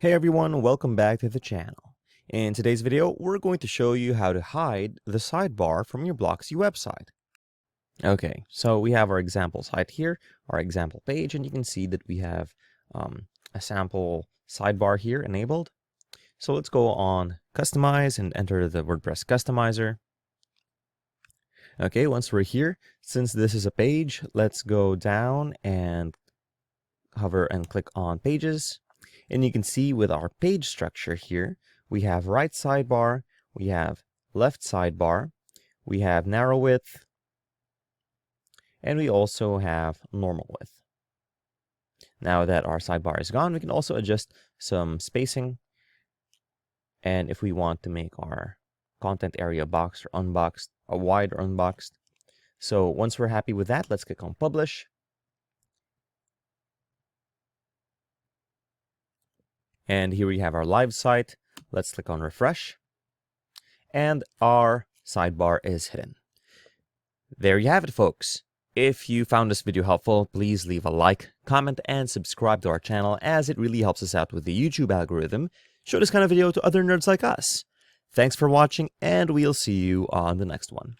Hey everyone, welcome back to the channel. In today's video, we're going to show you how to hide the sidebar from your Blocksy website. Okay, so we have our example site here, our example page, and you can see that we have a sample sidebar here enabled. So let's go on Customize and enter the WordPress customizer. Okay, once we're here, since this is a page, let's go down and hover and click on Pages. And you can see with our page structure here, we have right sidebar, we have left sidebar, we have narrow width, and we also have normal width. Now that our sidebar is gone, we can also adjust some spacing. And if we want to make our content area boxed or unboxed, or wide or unboxed. So once we're happy with that, let's click on Publish. And here we have our live site. Let's click on Refresh. And our sidebar is hidden. There you have it, folks. If you found this video helpful, please leave a like, comment, and subscribe to our channel, as it really helps us out with the YouTube algorithm. Show this kind of video to other nerds like us. Thanks for watching, and we'll see you on the next one.